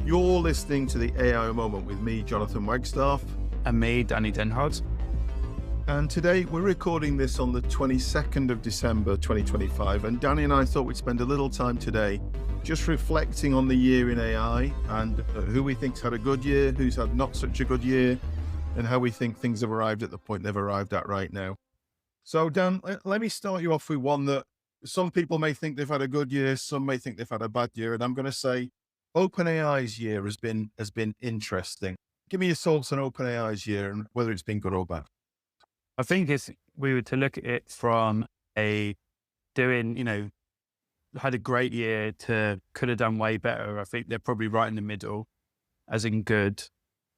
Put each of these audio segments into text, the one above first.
You're listening to the AI Moment with me, Jonathan Wagstaff. And me, Danny Denhardt. And today we're recording this on the 22nd of December, 2025. And Danny and I thought we'd spend a little time today just reflecting on the year in AI and who we think's had a good year, who's had not such a good year, and how we think things have arrived at the point they've arrived at right now. So Dan, let me start you off with one that some people may think they've had a good year, some may think they've had a bad year. And I'm going to say OpenAI's year has been interesting. Give me your thoughts on OpenAI's year and whether it's been good or bad. I think if we were to look at it from had a great year to could have done way better, I think they're probably right in the middle, as in good.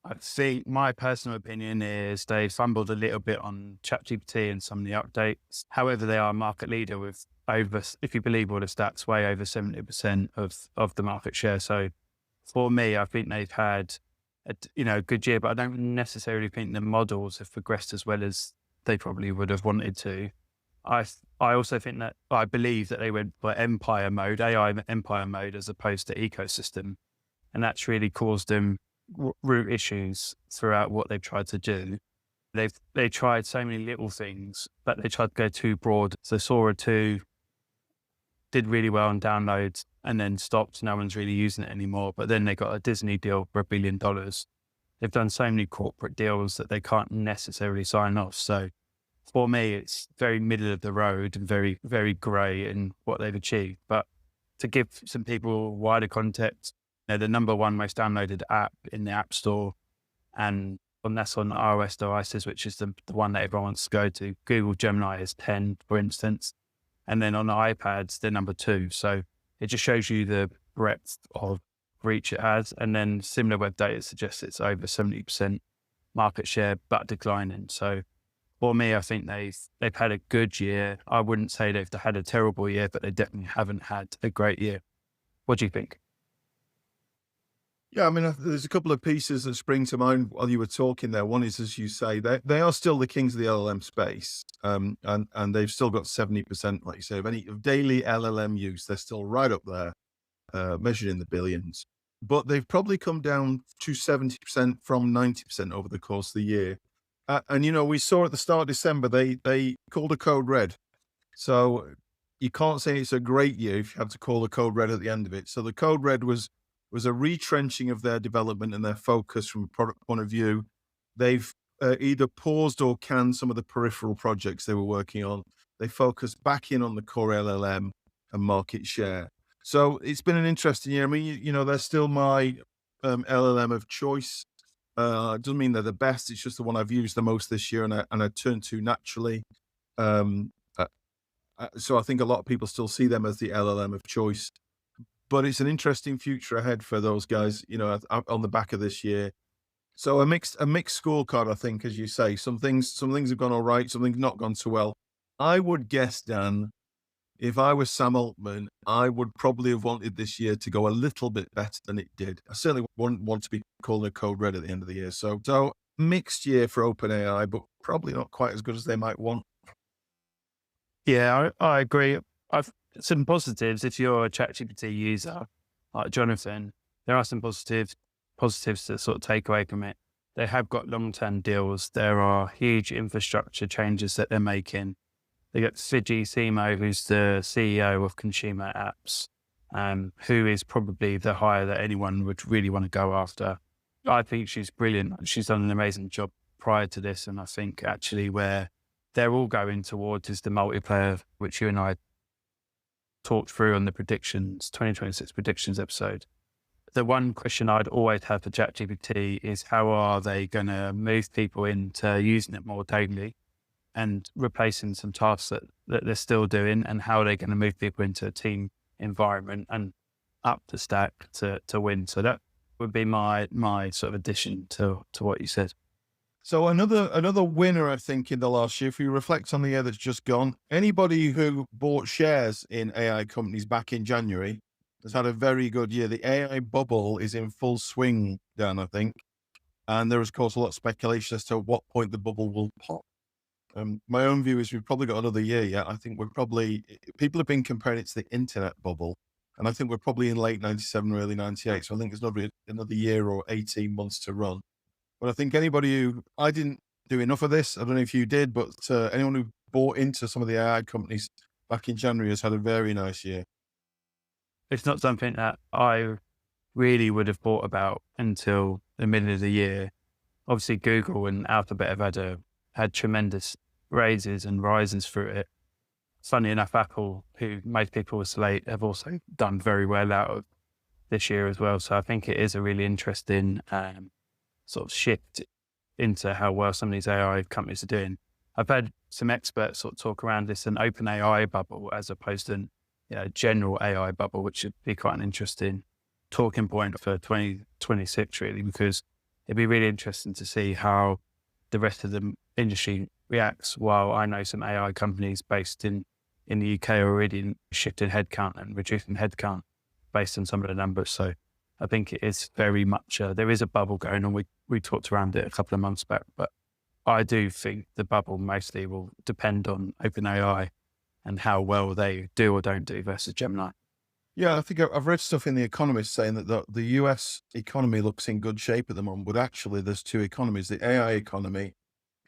I think my personal opinion is they fumbled a little bit on ChatGPT and some of the updates. However, they are a market leader with over, if you believe all the stats, way over 70% of the market share. So for me, I think they've had a good year, but I don't necessarily think the models have progressed as well as they probably would have wanted to. I also think that I believe that they went for empire mode, AI empire mode, as opposed to ecosystem. And that's really caused them root issues throughout what they've tried to do. They tried so many little things, but they tried to go too broad. So Sora 2 did really well on downloads and then stopped. No one's really using it anymore. But then they got a Disney deal for $1 billion. They've done so many corporate deals that they can't necessarily sign off. So for me, it's very middle of the road and very, very grey in what they've achieved. But to give some people wider context, they're the number one most downloaded app in the App Store. And that's on iOS devices, which is the one that everyone wants to go to. Google Gemini is 10, for instance. And then on iPads, they're number 2. So it just shows you the breadth of reach it has. And then similar web data suggests it's over 70% market share, but declining. So for me, I think they've had a good year. I wouldn't say they've had a terrible year, but they definitely haven't had a great year. What do you think? Yeah, I mean, there's a couple of pieces that spring to mind while you were talking there. One is, as you say, they are still the kings of the LLM space, and they've still got 70%, like you say, of daily LLM use. They're still right up there, measured in the billions. But they've probably come down to 70% from 90% over the course of the year. And we saw at the start of December, they called a code red. So you can't say it's a great year if you have to call the code red at the end of it. So the code red was a retrenching of their development and their focus from a product point of view. They've either paused or canned some of the peripheral projects they were working on. They focused back in on the core LLM and market share. So it's been an interesting year. I mean, they're still my LLM of choice. It doesn't mean they're the best. It's just the one I've used the most this year and I turn to naturally. So I think a lot of people still see them as the LLM of choice. But it's an interesting future ahead for those guys, on the back of this year. So a mixed scorecard, I think, as you say. Some things have gone all right, some things not gone so well. I would guess, Dan, if I was Sam Altman, I would probably have wanted this year to go a little bit better than it did. I certainly wouldn't want to be calling a code red at the end of the year. So mixed year for OpenAI, but probably not quite as good as they might want. Yeah, I agree. I've some positives. If you're a ChatGPT user like Jonathan, there are some positives to sort of take away from it. They have got long-term deals. There are huge infrastructure changes that they're making. They got Fiji Simo, who's the CEO of consumer apps, who is probably the hire that anyone would really want to go after. I think she's brilliant. She's done an amazing job prior to this. And I think actually where they're all going towards is the multiplayer, which you and I talked through on the 2026 predictions episode. The one question I'd always have for ChatGPT is how are they going to move people into using it more daily and replacing some tasks that they're still doing, and how are they going to move people into a team environment and up the stack to win. So that would be my sort of addition to what you said. So another winner, I think, in the last year, if we reflect on the year that's just gone, anybody who bought shares in AI companies back in January has had a very good year. The AI bubble is in full swing, Dan, I think. And there is, of course, a lot of speculation as to what point the bubble will pop. My own view is we've probably got another year yet. I think people have been comparing it to the internet bubble. And I think we're probably in late 97, early 98. So I think there's another year or 18 months to run. But I think anybody I didn't do enough of this. I don't know if you did, but anyone who bought into some of the AI companies back in January has had a very nice year. It's not something that I really would have thought about until the middle of the year. Obviously, Google and Alphabet have had tremendous raises and rises through it. Funny enough, Apple, who most people would slate, have also done very well out of this year as well. So I think it is a really interesting sort of shift into how well some of these AI companies are doing. I've had some experts sort of talk around this an OpenAI bubble as opposed to a general AI bubble, which would be quite an interesting talking point for 2026, really, because it'd be really interesting to see how the rest of the industry reacts. While I know some AI companies based in the UK are already shifting headcount and reducing headcount based on some of the numbers. So I think it is very much, there is a bubble going on. We talked around it a couple of months back, but I do think the bubble mostly will depend on OpenAI and how well they do or don't do versus Gemini. Yeah, I think I've read stuff in The Economist saying that the US economy looks in good shape at the moment, but actually there's two economies. The AI economy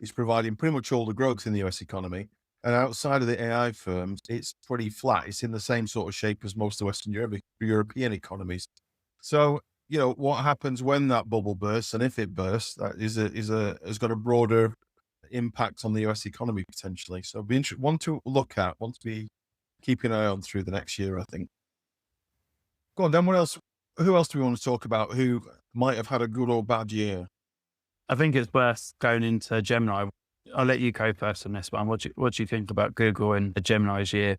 is providing pretty much all the growth in the US economy. And outside of the AI firms, it's pretty flat. It's in the same sort of shape as most of the Western European economies. So, what happens when that bubble bursts, and if it bursts, that has got a broader impact on the US economy potentially. So be one to look at, one to be keeping an eye on through the next year, I think. Go on, then who else do we want to talk about who might have had a good or bad year? I think it's worth going into Gemini. I'll let you go first on this one. What do you think about Google and Gemini's year?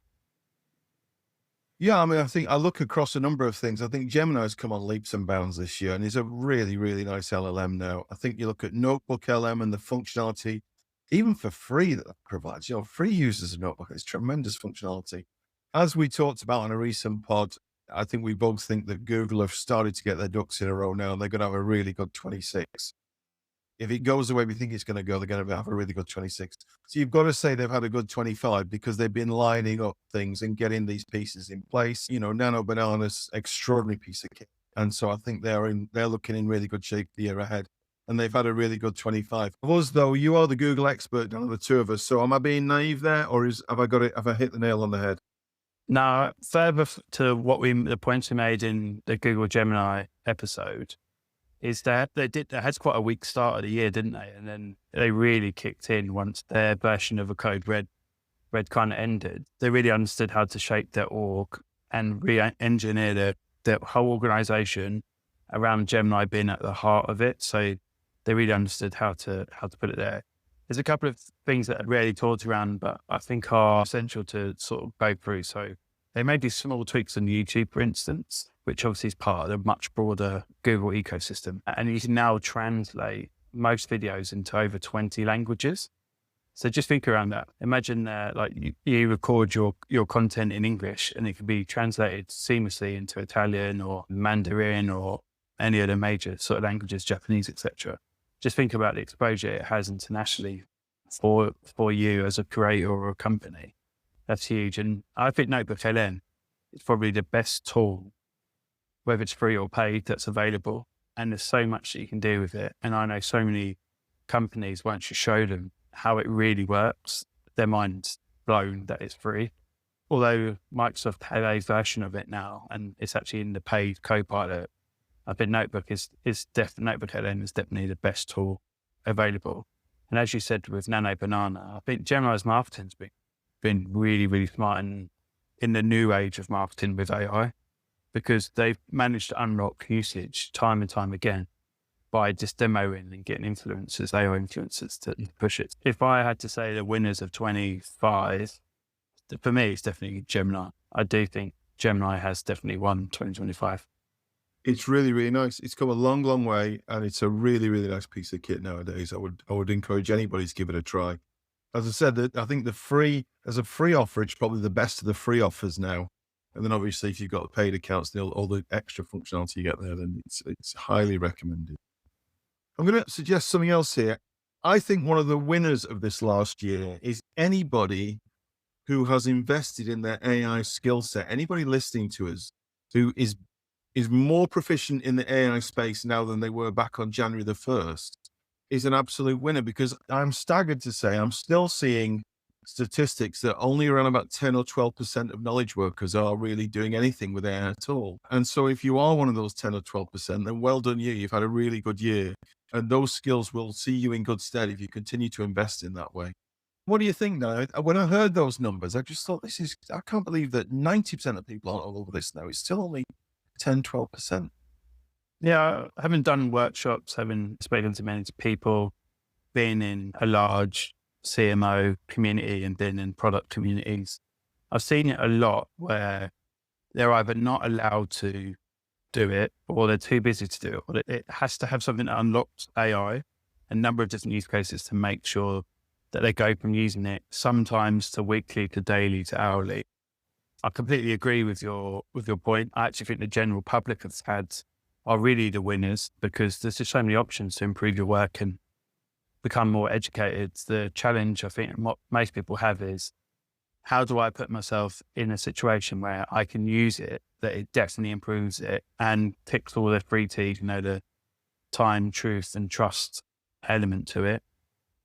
Yeah, I mean, I think I look across a number of things. I think Gemini's come on leaps and bounds this year and is a really, really nice LLM now. I think you look at NotebookLM and the functionality, even for free that provides, free users of Notebook, it's tremendous functionality. As we talked about on a recent pod, I think we both think that Google have started to get their ducks in a row now and they're going to have a really good 26. If it goes the way we think it's going to go, they're going to have a really good 26. So you've got to say they've had a good 25 because they've been lining up things and getting these pieces in place. Nano Banana's extraordinary piece of kit. And so I think they're looking in really good shape the year ahead. And they've had a really good 25. Of us, though, you are the Google expert, none of the two of us. So am I being naive there, or have I hit the nail on the head? Now, further to the points we made in the Google Gemini episode, is that they had quite a weak start of the year, didn't they? And then they really kicked in once their version of a code red kind of ended. They really understood how to shape their org and re-engineer their whole organization around Gemini being at the heart of it. So they really understood how to put it there. There's a couple of things that are rarely talked around, but I think are essential to sort of go through. So they made these small tweaks on YouTube, for instance, which obviously is part of the much broader Google ecosystem. And you can now translate most videos into over 20 languages. So just think around that. Imagine you record your content in English and it can be translated seamlessly into Italian or Mandarin or any of the major sort of languages, Japanese, etc. Just think about the exposure it has internationally for you as a creator or a company. That's huge. And I think NotebookLM is probably the best tool, whether it's free or paid, that's available. And there's so much that you can do with it. And I know so many companies, once you show them how it really works, their mind's blown that it's free. Although Microsoft have a version of it now, and it's actually in the paid Copilot, I think NotebookLM is definitely the best tool available. And as you said with Nano Banana, I think Gemini's marketing's been really, really smart in the new age of marketing with AI, because they've managed to unlock usage time and time again by just demoing and getting AI influencers to push it. If I had to say the winners of 25, for me, it's definitely Gemini. I do think Gemini has definitely won 2025. It's really, really nice. It's come a long, long way, and it's a really, really nice piece of kit nowadays. I would encourage anybody to give it a try. As I said, I think as a free offer, it's probably the best of the free offers now. And then obviously, if you've got the paid accounts, all the extra functionality you get there, then it's highly recommended. I'm going to suggest something else here. I think one of the winners of this last year is anybody who has invested in their AI skill set. Anybody listening to us who is more proficient in the AI space now than they were back on January the 1st, is an absolute winner, because I'm staggered to say I'm still seeing statistics that only around about 10 or 12% of knowledge workers are really doing anything with AI at all. And so if you are one of those 10 or 12%, then well done you. You've had a really good year. And those skills will see you in good stead if you continue to invest in that way. What do you think now? When I heard those numbers, I just thought, I can't believe that 90% of people aren't all over this now. It's still only 10, 12%. Yeah, having done workshops, having spoken to many people, being in a large CMO community and been in product communities, I've seen it a lot where they're either not allowed to do it or they're too busy to do it, or it has to have something that unlocks AI, a number of different use cases to make sure that they go from using it sometimes to weekly to daily to hourly. I completely agree with your point. I actually think the general public are really the winners, because there's just so many options to improve your work and become more educated. The challenge I think what most people have is, how do I put myself in a situation where I can use it, that it definitely improves it and ticks all the three T's, the time, truth and trust element to it.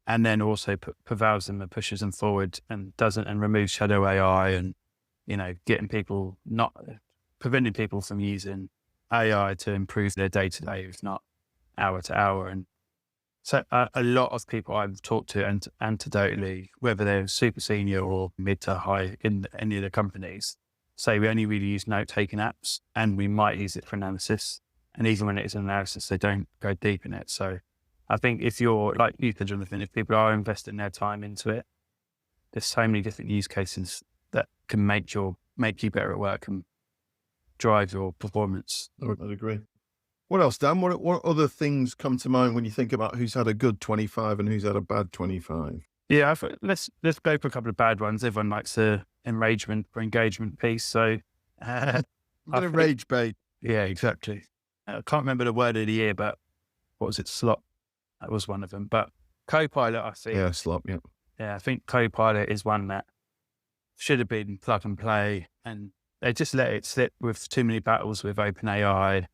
And then also prevails them and pushes them forward and removes shadow AI and, preventing people from using AI to improve their day to day, if not hour to hour. And so a lot of people I've talked to and anecdotally, whether they're super senior or mid to high in any of the companies, say we only really use note-taking apps and we might use it for analysis. And even when it is an analysis, they don't go deep in it. So I think if you're, like you said, Jonathan, if people are investing their time into it, there's so many different use cases that can make you better at work and drive your performance. I'd agree. What else, Dan? What other things come to mind when you think about who's had a good 25 and who's had a bad 25? Yeah, let's go for a couple of bad ones. Everyone likes the engagement piece. So Rage bait. Yeah, exactly. I can't remember the word of the year, but what was it? Slop. That was one of them. But Copilot, I think. Yeah, slop. Yeah. Yeah, I think Copilot is one that should have been plug and play, and they just let it slip with too many battles with OpenAI.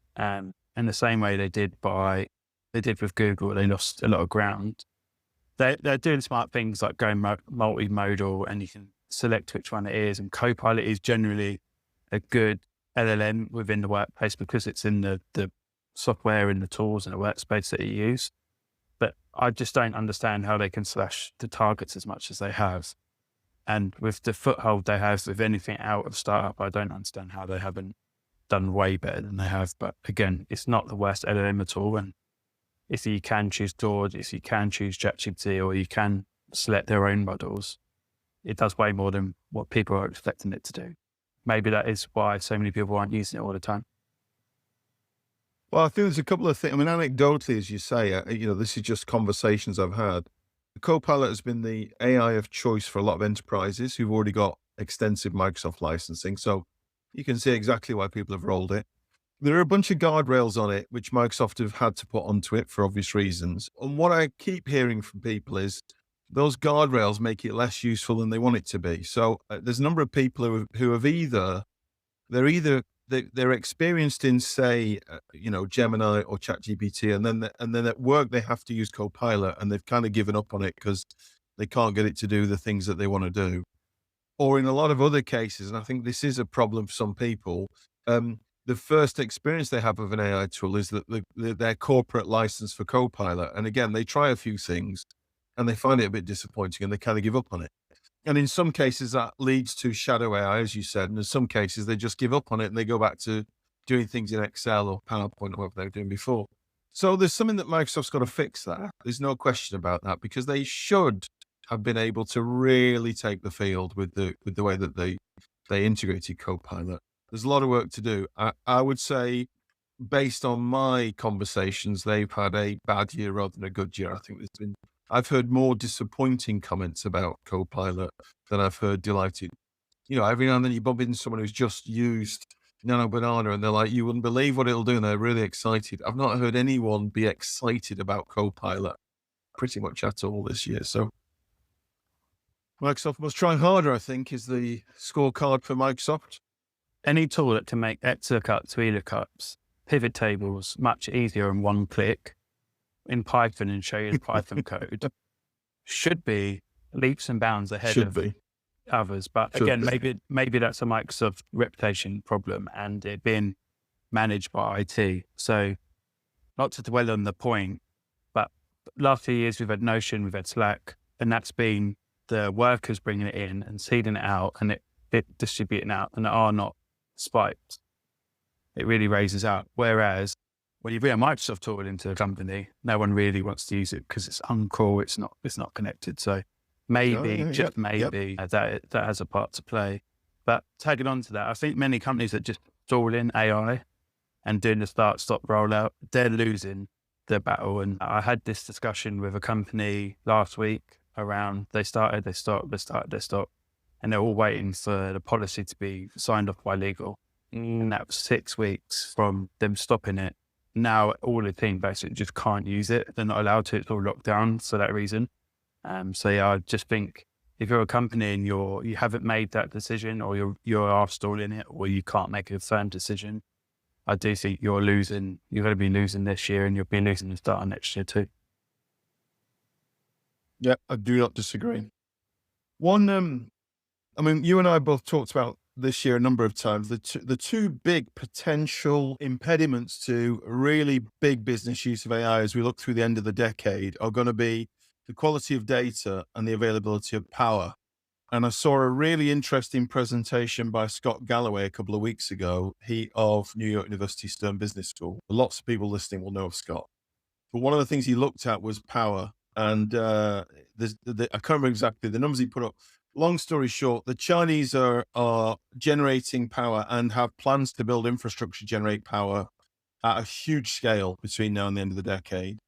In the same way they did with Google, they lost a lot of ground. They're doing smart things like going multimodal, and you can select which one it is. And Copilot is generally a good LLM within the workplace because it's in the software and the tools and the workspace that you use. But I just don't understand how they can slash the targets as much as they have. And with the foothold they have with anything out of startup, I don't understand how they haven't done way better than they have. But again, it's not the worst LLM at all. And if you can choose Claude, if you can choose ChatGPT, or you can select their own models, it does way more than what people are expecting it to do. Maybe that is why so many people aren't using it all the time. Well, I think there's a couple of things. I mean, anecdotally, as you say, this is just conversations I've had. The Copilot has been the AI of choice for a lot of enterprises who've already got extensive Microsoft licensing. So you can see exactly why people have rolled it. There are a bunch of guardrails on it, which Microsoft have had to put onto it for obvious reasons. And what I keep hearing from people is those guardrails make it less useful than they want it to be. So there's a number of people who have they're experienced in, say, Gemini or ChatGPT, and then at work they have to use Copilot, and they've kind of given up on it because they can't get it to do the things that they want to do. Or in a lot of other cases, and I think this is a problem for some people, the first experience they have of an AI tool is that their corporate license for Copilot. And again, they try a few things and they find it a bit disappointing and they kind of give up on it. And in some cases that leads to shadow AI, as you said. And in some cases they just give up on it and they go back to doing things in Excel or PowerPoint or whatever they were doing before. So there's something that Microsoft's got to fix that. There's no question about that, because they should have been able to really take the field with the way that they integrated Copilot. There's a lot of work to do. I would say, based on my conversations, they've had a bad year rather than a good year. I think I've heard more disappointing comments about Copilot than I've heard delighted. Every now and then you bump into someone who's just used Nano Banana and they're like, you wouldn't believe what it'll do, and they're really excited. I've not heard anyone be excited about Copilot pretty much at all this year. So Microsoft must try harder, I think, is the scorecard for Microsoft. any tool that can make XLOOKUPs, VLOOKUPs, pivot tables much easier in one click in Python and show you the Python code should be leaps and bounds ahead Should of be. others. But Should again, be. maybe that's a Microsoft reputation problem and it being managed by IT. So not to dwell on the point, but last few years we've had Notion, we've had Slack, and that's been the workers bringing it in and seeding it out and it distributing out and are not spiked. It really raises out. Whereas when you bring a Microsoft tool into a company, no one really wants to use it because it's uncool, it's not connected. So maybe, just maybe, that has a part to play. But tagging on to that, I think many companies that just install in AI and doing the start-stop rollout, they're losing the battle. And I had this discussion with a company last week around they started, they stopped, and they're all waiting for the policy to be signed off by legal. And that was 6 weeks from them stopping it. Now all the team basically just can't use it. They're not allowed to. It's all locked down for that reason. So yeah, I just think if you're a company and you haven't made that decision, or you're half stalling it, or you can't make a firm decision, I do think you're losing. You're going to be losing this year, and you'll be losing the start of next year too. Yeah, I do not disagree. One, I mean, you and I both talked about this year a number of times. The two big potential impediments to really big business use of AI as we look through the end of the decade are going to be the quality of data and the availability of power. And I saw a really interesting presentation by Scott Galloway a couple of weeks ago, he of New York University Stern Business School. Lots of people listening will know of Scott. But one of the things he looked at was power. And I can't remember exactly the numbers he put up. Long story short, the Chinese are generating power and have plans to build infrastructure to generate power at a huge scale between now and the end of the decade.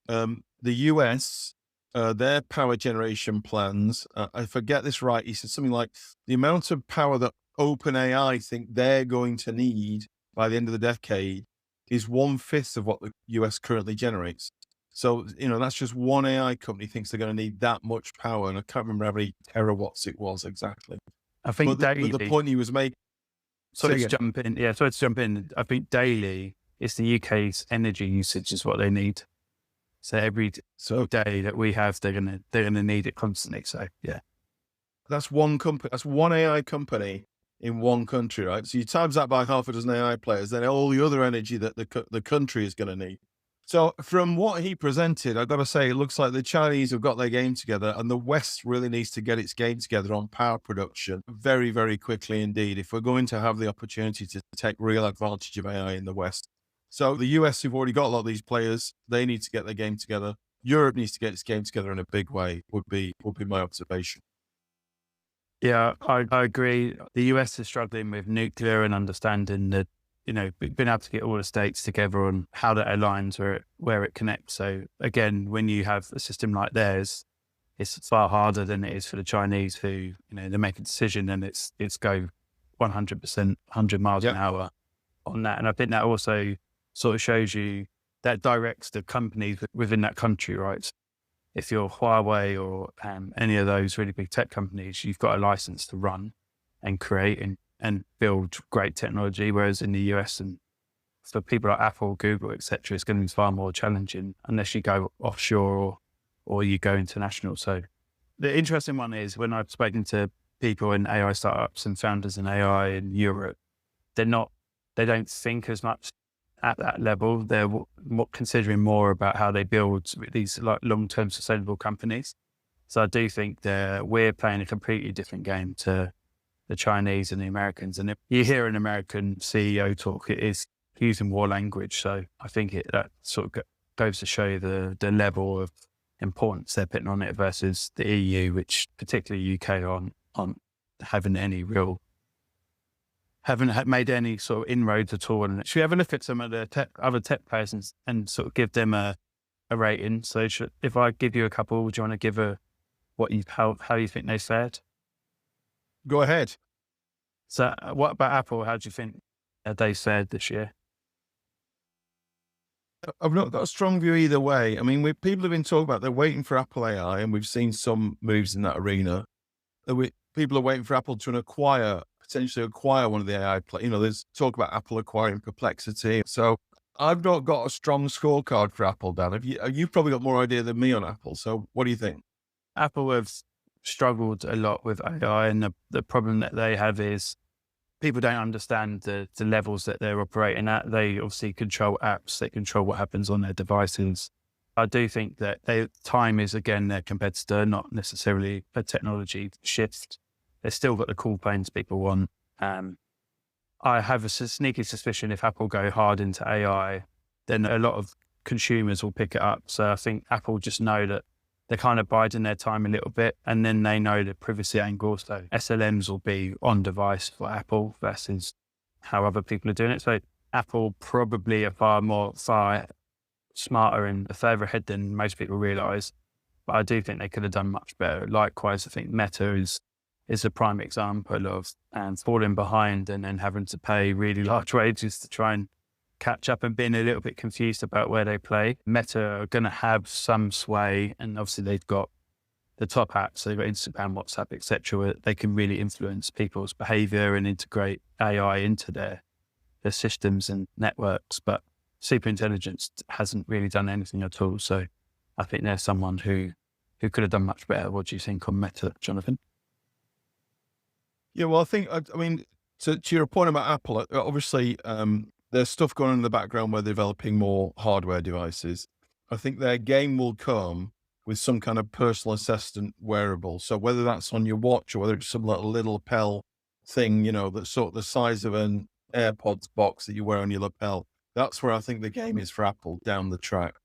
The US, their power generation plans, I forget this right, he said something like the amount of power that OpenAI think they're going to need by the end of the decade is 1/5 of what the US currently generates. So, that's just one AI company thinks they're going to need that much power. And I can't remember how many terawatts it was exactly. I think but the point he was making. Sorry to jump in. I think daily it's the UK's energy usage is what they need. So every day that we have, they're gonna need it constantly. So yeah, that's one company. That's one AI company in one country, right? So you times that by half a dozen AI players, then all the other energy that the country is going to need. So from what he presented, I've got to say, it looks like the Chinese have got their game together and the West really needs to get its game together on power production very, very quickly indeed, if we're going to have the opportunity to take real advantage of AI in the West. So the US, who've already got a lot of these players, they need to get their game together. Europe needs to get its game together in a big way, would be my observation. Yeah, I agree. The US is struggling with nuclear and understanding that, being able to get all the states together on how that aligns where it connects. So again, when you have a system like theirs, it's far harder than it is for the Chinese who, they make a decision and it's go 100%, 100 miles an hour on that. And I think that also sort of shows you that directs the companies within that country, right? If you're Huawei or any of those really big tech companies, you've got a license to run and create and build great technology. Whereas in the US and for people like Apple, Google, etc., it's going to be far more challenging unless you go offshore or you go international. So the interesting one is when I've spoken to people in AI startups and founders in AI in Europe, they don't think as much at that level. They're considering more about how they build these like long-term sustainable companies. So I do think we're playing a completely different game to the Chinese and the Americans. And if you hear an American CEO talk, it is using war language. So I think that sort of goes to show you the level of importance they're putting on it versus the EU, which particularly UK aren't having any haven't made any sort of inroads at all. And should we have a look at some of the other tech players and sort of give them a rating? So if I give you a couple, would you want to give how you think they fared? Go ahead. So what about Apple? How do you think they fared this year? I've not got a strong view either way. I mean, people have been talking about they're waiting for Apple AI, and we've seen some moves in that arena. People are waiting for Apple to acquire potentially acquire one of the AI play. There's talk about Apple acquiring Perplexity. So I've not got a strong scorecard for Apple, Dan. You've probably got more idea than me on Apple. So what do you think? Apple have struggled a lot with AI, and the problem that they have is people don't understand the levels that they're operating at. They obviously control apps, they control what happens on their devices. I do think that time is, again, their competitor, not necessarily a technology shift. They've still got the cool phones people want. I have a sneaky suspicion if Apple go hard into AI, then a lot of consumers will pick it up. So I think Apple just know that they're kind of biding their time a little bit, and then they know the privacy angle. So SLMs will be on device for Apple versus how other people are doing it. So Apple probably are far smarter and further ahead than most people realize. But I do think they could have done much better. Likewise, I think Meta is a prime example of falling behind and then having to pay really large wages to try and catch up and being a little bit confused about where they play. Meta are going to have some sway, and obviously they've got the top apps, so they've got Instagram, WhatsApp, etc. They can really influence people's behavior and integrate AI into their systems and networks. But superintelligence hasn't really done anything at all. So I think there's someone who could have done much better. What do you think on Meta, Jonathan? Yeah, well, I mean, to your point about Apple, obviously, there's stuff going on in the background where they're developing more hardware devices. I think their game will come with some kind of personal assistant wearable. So whether that's on your watch or whether it's some little lapel thing, that's sort of the size of an AirPods box that you wear on your lapel, that's where I think the game is for Apple down the track.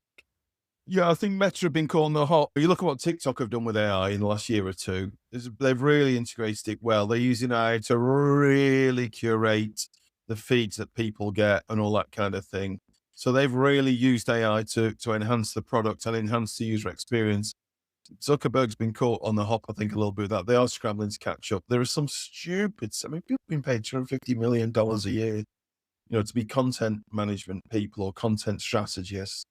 Yeah, I think Meta have been calling the hot. You look at what TikTok have done with AI in the last year or two. They've really integrated it well. They're using AI to really curate the feeds that people get and all that kind of thing. So they've really used AI to enhance the product and enhance the user experience. Zuckerberg's been caught on the hop, I think, a little bit with that. They are scrambling to catch up. There are some people being paid $250 million a year, to be content management people or content strategists.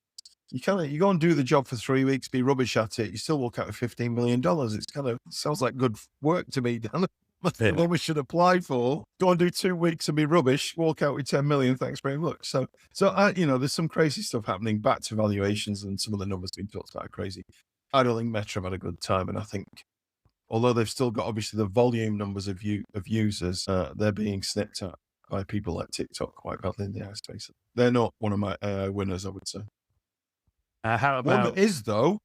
You go and do the job for 3 weeks, be rubbish at it. You still walk out with $15 million. It's sounds like good work to me, Dan. That's the one we should apply for. Go and do 2 weeks and be rubbish, walk out with 10 million. Thanks very much. So there's some crazy stuff happening, back to valuations, and some of the numbers being talked about are crazy. I don't think Meta have had a good time. And I think, although they've still got obviously the volume numbers of users, they're being snipped at by people like TikTok quite badly in the AI space. They're not one of my AI winners, I would say. How One about that is, though,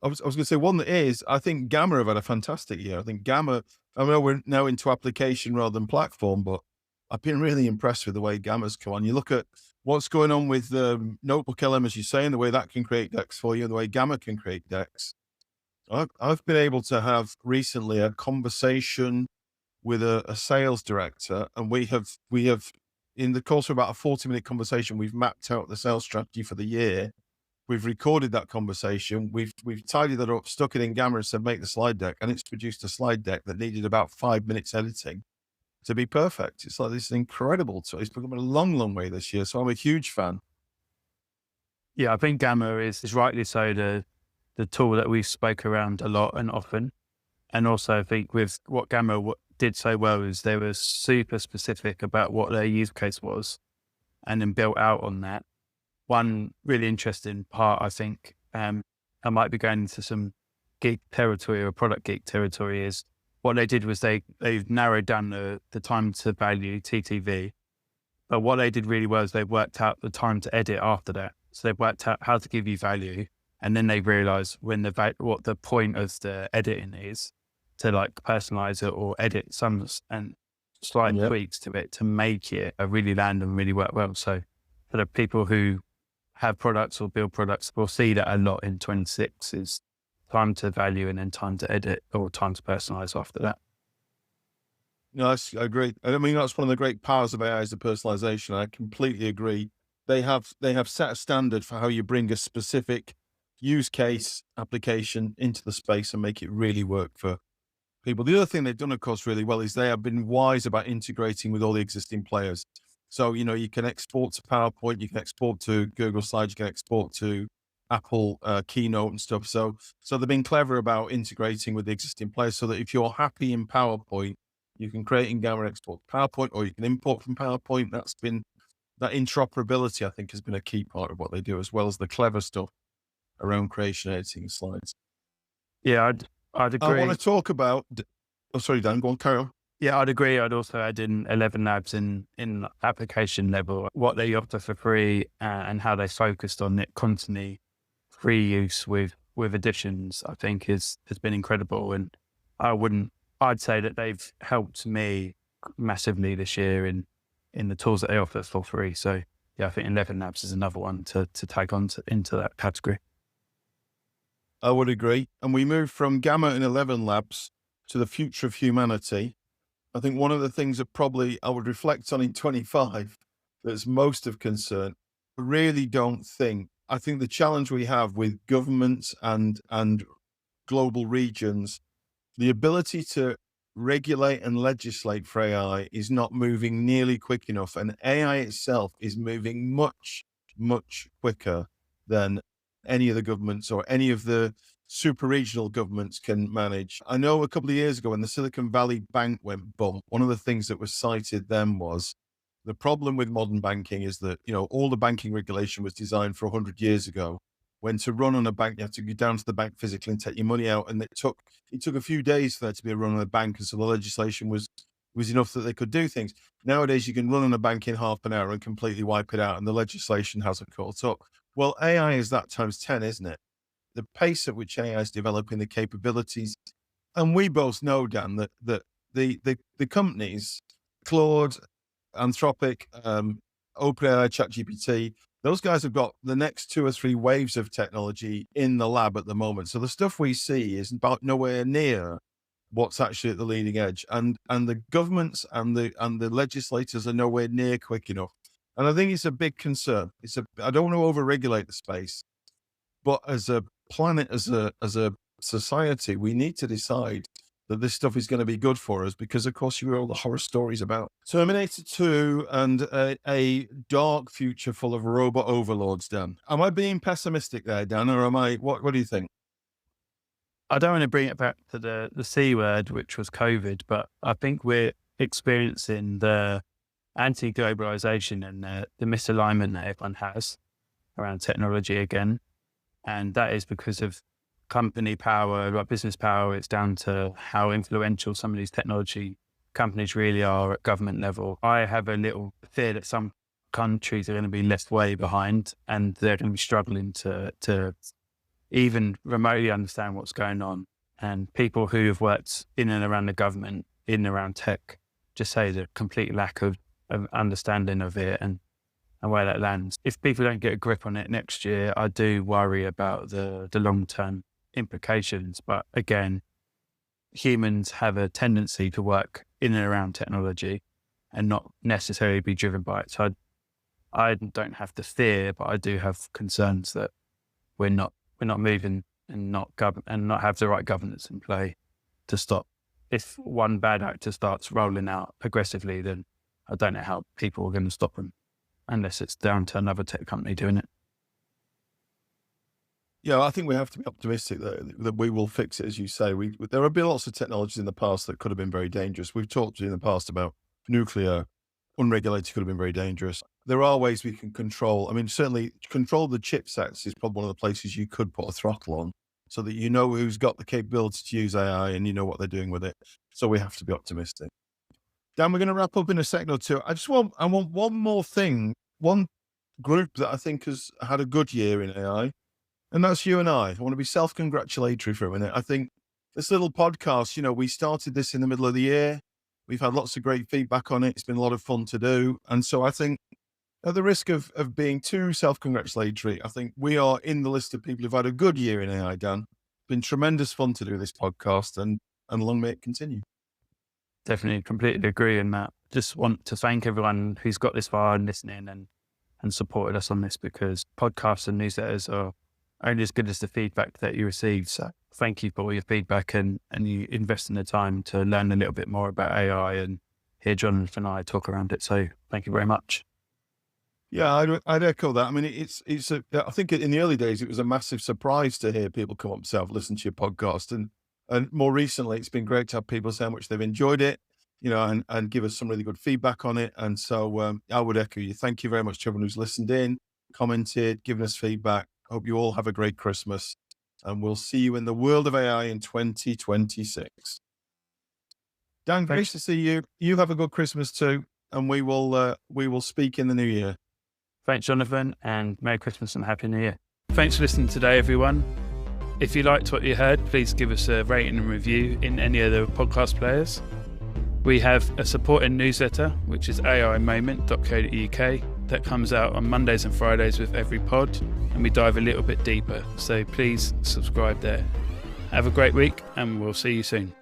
I was going to say one that is, I think Gamma have had a fantastic year. I think Gamma, I know we're now into application rather than platform, but I've been really impressed with the way Gamma's come on. You look at what's going on with NotebookLM, as you say, and the way that can create decks for you, and the way Gamma can create decks. I've been able to have recently a conversation with a sales director, and we have, in the course of about a 40-minute conversation, we've mapped out the sales strategy for the year. We've recorded that conversation. We've tidied that up, stuck it in Gamma and said, make the slide deck. And it's produced a slide deck that needed about 5 minutes editing to be perfect. It's like this incredible tool. It's become a long, long way this year. So I'm a huge fan. Yeah, I think Gamma is rightly so the tool that we spoke around a lot and often. And also I think with what Gamma did so well is they were super specific about what their use case was and then built out on that. One really interesting part, I think, I might be going into some geek territory or product geek territory, is what they did was they've narrowed down the time to value, TTV. But what they did really well is they worked out the time to edit after that. So they've worked out how to give you value. And then they realized what the point of the editing is, to like personalize it or edit some and slight tweaks to it to make it really land and really work well. So for the people who have products or build products, we'll see that a lot in 26 is time to value and then time to edit or time to personalize after that. No, I agree. I mean, that's one of the great powers of AI is the personalization. I completely agree. They have set a standard for how you bring a specific use case application into the space and make it really work for people. The other thing they've done, of course, really well is they have been wise about integrating with all the existing players. So, you can export to PowerPoint, you can export to Google Slides, you can export to Apple Keynote and stuff. So they've been clever about integrating with the existing players so that if you're happy in PowerPoint, You can create in Gamma, export to PowerPoint, or you can import from PowerPoint. That interoperability, I think, has been a key part of what they do, as well as the clever stuff around creation, editing slides. Yeah, I'd I want agree. to talk about. Oh, sorry, Dan. Go on, carry on. Yeah, I'd agree. I'd also add in 11 Labs in application level, what they offer for free and how they focused on it constantly. Free use with additions, I think has been incredible. And I'd say that they've helped me massively this year in the tools that they offer for free. So yeah, I think 11 Labs is another one to tag on into that category. I would agree. And we move from Gamma and 11 Labs to the future of humanity. I think one of the things that probably I would reflect on in 25 that's most of concern, I really don't think, I think the challenge we have with governments and global regions, the ability to regulate and legislate for AI is not moving nearly quick enough. And AI itself is moving much, much quicker than any of the governments or any of the super regional governments can manage. I know a couple of years ago when the Silicon Valley Bank went bump, one of the things that was cited then was the problem with modern banking is that, all the banking regulation was designed for 100 years ago. When to run on a bank, you have to go down to the bank physically and take your money out. And it took a few days for there to be a run on a bank. And so the legislation was enough that they could do things. Nowadays, you can run on a bank in half an hour and completely wipe it out. And the legislation hasn't caught up. Well, AI is that times 10, isn't it? The pace at which AI is developing, the capabilities. And we both know, Dan, that the companies, Claude, Anthropic, OpenAI, ChatGPT, those guys have got the next 2 or 3 waves of technology in the lab at the moment. So the stuff we see is about nowhere near what's actually at the leading edge. And the governments and the legislators are nowhere near quick enough. And I think it's a big concern. I don't want to overregulate the space, but as a planet, as a society, we need to decide that this stuff is going to be good for us, because of course you hear all the horror stories about Terminator 2 and a dark future full of robot overlords, Dan. Am I being pessimistic there, Dan, or am I, what do you think? I don't want to bring it back to the C word, which was COVID, but I think we're experiencing the anti-globalization and the misalignment that everyone has around technology again. And that is because of company power, like business power. It's down to how influential some of these technology companies really are at government level. I have a little fear that some countries are going to be left way behind, and they're going to be struggling to even remotely understand what's going on. And people who have worked in and around the government, in and around tech, just say the complete lack of understanding of it and where that lands. If people don't get a grip on it next year, I do worry about the long-term implications. But again, humans have a tendency to work in and around technology and not necessarily be driven by it. So I don't have the fear, but I do have concerns that we're not moving and not have the right governance in play to stop. If one bad actor starts rolling out aggressively, then I don't know how people are going to stop them, unless it's down to another tech company doing it. Yeah, I think we have to be optimistic that we will fix it, as you say. There have been lots of technologies in the past that could have been very dangerous. We've talked in the past about nuclear, unregulated could have been very dangerous. There are ways we can control. I mean, certainly control the chipsets is probably one of the places you could put a throttle on, so that you know who's got the capability to use AI and you know what they're doing with it. So we have to be optimistic. Dan, we're going to wrap up in a second or two. I want one more thing, one group that I think has had a good year in AI. And that's you and I. I want to be self-congratulatory for a minute. I think this little podcast, we started this in the middle of the year. We've had lots of great feedback on it. It's been a lot of fun to do. And so I think at the risk of being too self-congratulatory, I think we are in the list of people who've had a good year in AI, Dan. It's been tremendous fun to do this podcast, and long may it continue. Definitely, completely agree in that. Just want to thank everyone who's got this far and listening and supported us on this, because podcasts and newsletters are only as good as the feedback that you receive. So thank you for all your feedback and you invest in the time to learn a little bit more about AI and hear Jonathan and I talk around it. So thank you very much. Yeah, I'd echo that. I mean, I think in the early days, it was a massive surprise to hear people come up and say, I've listened to your podcast. And more recently, it's been great to have people say how much they've enjoyed it. and give us some really good feedback on it. And so I would echo you. Thank you very much to everyone who's listened in, commented, given us feedback. Hope you all have a great Christmas, and we'll see you in the world of AI in 2026. Dan, great to see you. You have a good Christmas too, and we will speak in the new year. Thanks, Jonathan, and Merry Christmas and Happy New Year. Thanks for listening today, everyone. If you liked what you heard, please give us a rating and review in any of the podcast players. We have a supporting newsletter, which is aimoment.co.uk, that comes out on Mondays and Fridays with every pod, and we dive a little bit deeper. So please subscribe there. Have a great week, and we'll see you soon.